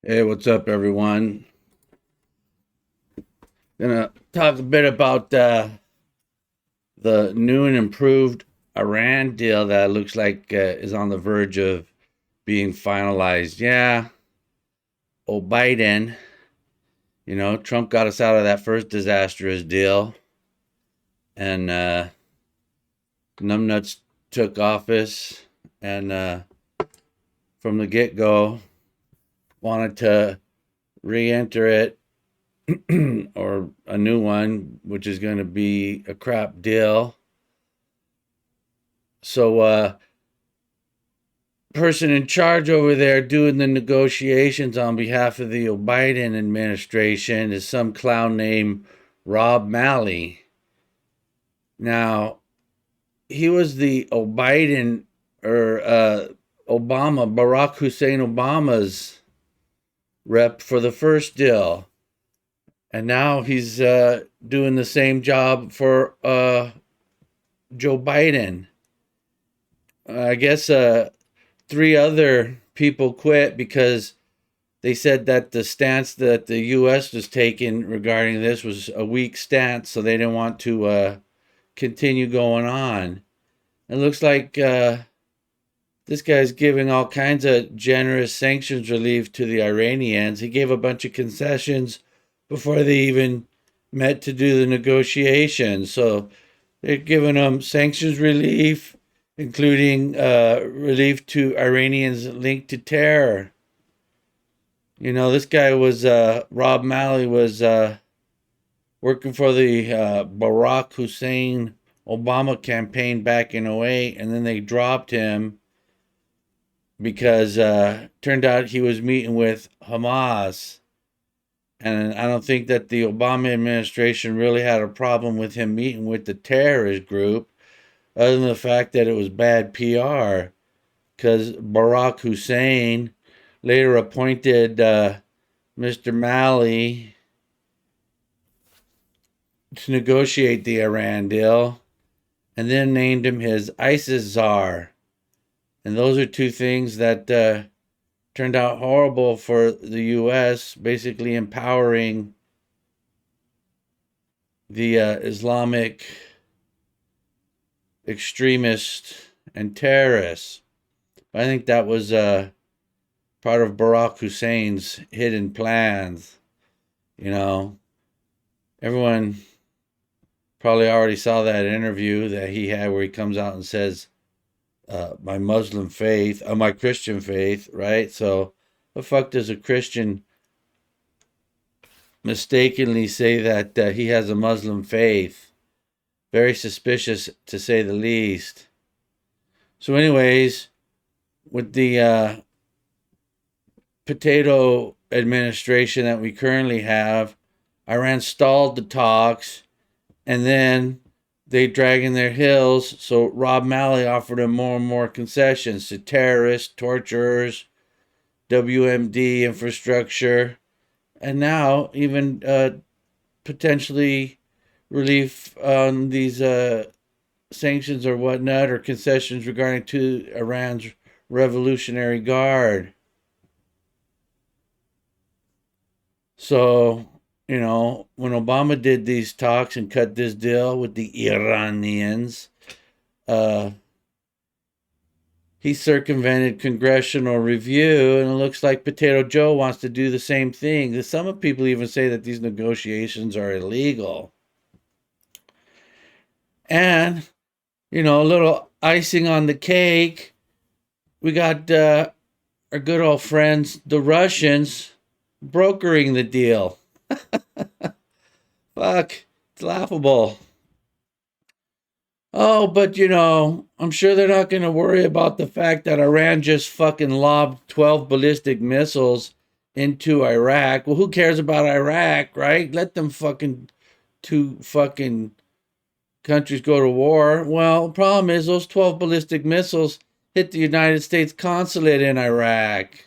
Hey, what's up, everyone? Gonna talk a bit about the new and improved Iran deal that looks like is on the verge of being finalized. Yeah, Obiden, Trump got us out of that first disastrous deal, and numbnuts took office, and from the get go wanted to re enter it or a new one, which is going to be a crap deal. So, person in charge over there doing the negotiations on behalf of the Obiden administration is some clown named Rob Malley. Now, he was the Obiden or Barack Hussein Obama's rep for the first deal. And now he's doing the same job for Joe Biden. I guess three other people quit because they said that the stance that the U.S. was taking regarding this was a weak stance, so they didn't want to continue going on. It looks like this guy's giving all kinds of generous sanctions relief to the Iranians. He gave a bunch of concessions before they even met to do the negotiations. So they're giving them sanctions relief, including relief to Iranians linked to terror. This guy was, Rob Malley was working for the Barack Hussein Obama campaign back in '08, and then they dropped him because turned out he was meeting with Hamas. And I don't think that the Obama administration really had a problem with him meeting with the terrorist group, other than the fact that it was bad PR, because Barack Hussein later appointed Mr. Malley to negotiate the Iran deal and then named him his ISIS czar. And those are two things that turned out horrible for the U.S., basically empowering the Islamic extremists and terrorists. I think that was part of Barack Hussein's hidden plans. Everyone probably already saw that interview that he had where he comes out and says, my Muslim faith, my Christian faith, right? So, the fuck does a Christian mistakenly say that he has a Muslim faith? Very suspicious, to say the least. So, anyways, with the potato administration that we currently have, Iran stalled the talks, and then they dragging their heels. So Rob Malley offered him more and more concessions to terrorists, torturers, WMD infrastructure, and now even potentially relief on these sanctions or whatnot, or concessions regarding to Iran's Revolutionary Guard. So, when Obama did these talks and cut this deal with the Iranians, uh, he circumvented congressional review, and it looks like Potato Joe wants to do the same thing. Some people even say that these negotiations are illegal. And, a little icing on the cake, we got our good old friends, the Russians, brokering the deal. Fuck, it's laughable. Oh, but I'm sure they're not going to worry about the fact that Iran just fucking lobbed 12 ballistic missiles into Iraq. Well, who cares about Iraq, right? Let them fucking two fucking countries go to war. Well, the problem is those 12 ballistic missiles hit the United States consulate in Iraq.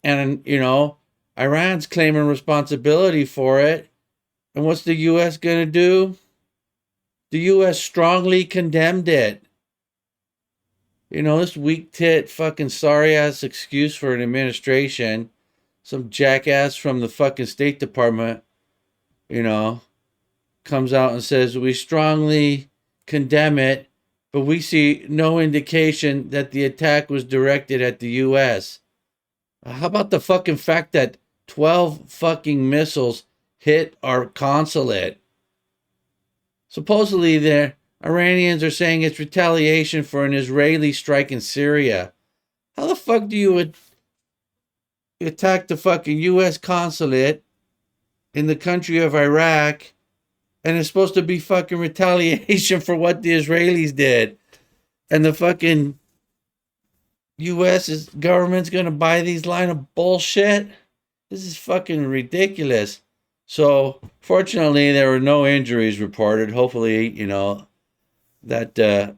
And, Iran's claiming responsibility for it. And what's the U.S. going to do? The U.S. strongly condemned it. This weak tit, fucking sorry ass excuse for an administration. Some jackass from the fucking State Department, you know, comes out and says, we strongly condemn it, but we see no indication that the attack was directed at the U.S. How about the fucking fact that 12 fucking missiles hit our consulate? Supposedly, the Iranians are saying it's retaliation for an Israeli strike in Syria. How the fuck do you attack the fucking U.S. consulate in the country of Iraq, and it's supposed to be fucking retaliation for what the Israelis did? And the fucking U.S. government's gonna buy these line of bullshit? This is fucking ridiculous. So, fortunately, there were no injuries reported. Hopefully, that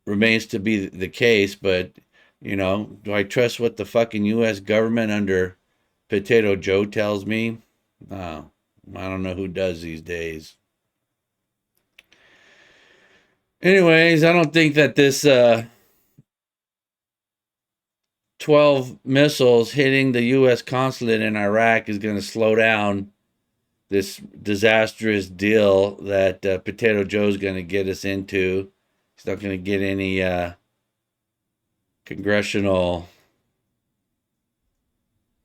remains to be the case. But, do I trust what the fucking U.S. government under Potato Joe tells me? No, I don't know who does these days. Anyways, I don't think that this 12 missiles hitting the U.S. consulate in Iraq is going to slow down this disastrous deal that Potato Joe's going to get us into. He's not going to get any congressional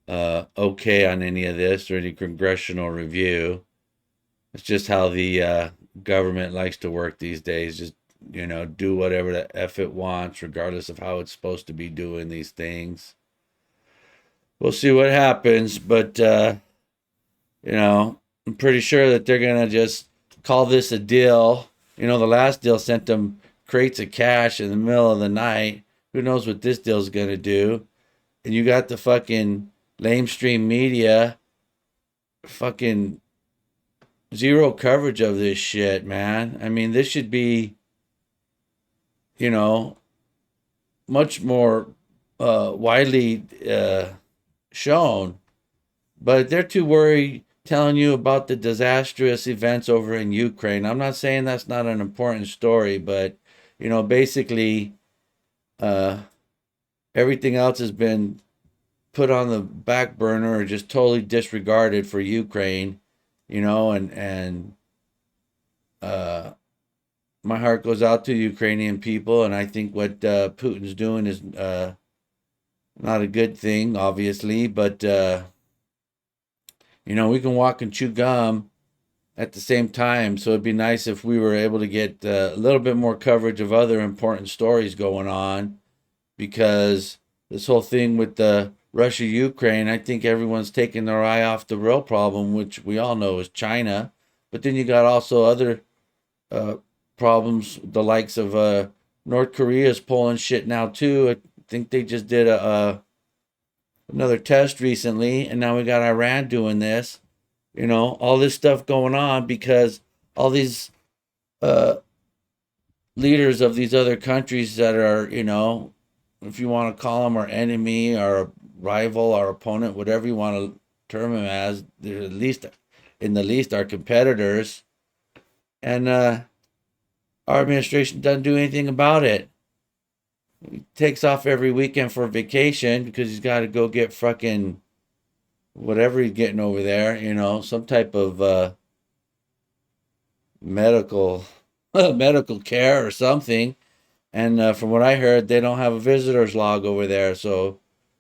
okay on any of this or any congressional review. It's just how the government likes to work these days. Just, do whatever the F it wants, regardless of how it's supposed to be doing these things. We'll see what happens, but, I'm pretty sure that they're going to just call this a deal. The last deal sent them crates of cash in the middle of the night. Who knows what this deal's going to do? And you got the fucking lamestream media fucking zero coverage of this shit, man. I mean, this should be, much more widely shown. But they're too worried telling you about the disastrous events over in Ukraine. I'm not saying that's not an important story, but, basically, everything else has been put on the back burner or just totally disregarded for Ukraine, and my heart goes out to the Ukrainian people, and I think what Putin's doing is not a good thing, obviously, but, we can walk and chew gum at the same time, so it'd be nice if we were able to get a little bit more coverage of other important stories going on, because this whole thing with the Russia-Ukraine, I think everyone's taking their eye off the real problem, which we all know is China. But then you got also other problems, the likes of North Korea's pulling shit now too. I think they just did another test recently, and now we got Iran doing this. All this stuff going on because all these leaders of these other countries that are, if you want to call them our enemy, our rival, our opponent, whatever you want to term them as, they're at least, in the least, our competitors. And our administration doesn't do anything about it. He takes off every weekend for vacation because he's got to go get fucking whatever he's getting over there, some type of medical medical care or something. And from what I heard, they don't have a visitor's log over there, so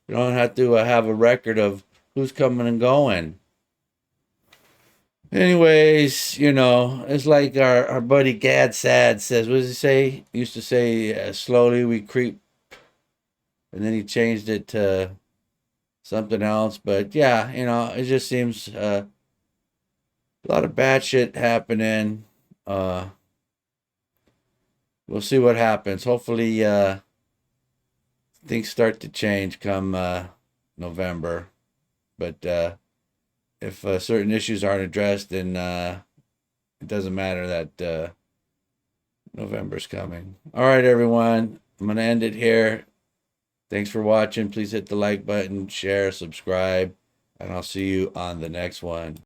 you don't have to have a record of who's coming and going. Anyways, it's like our buddy Gad Sad says. What does he say? He used to say, slowly we creep. And then he changed it to something else. But yeah, it just seems a lot of bad shit happening. We'll see what happens. Hopefully, things start to change come November. But if certain issues aren't addressed, then it doesn't matter that November's coming. All right, everyone. I'm going to end it here. Thanks for watching. Please hit the like button, share, subscribe, and I'll see you on the next one.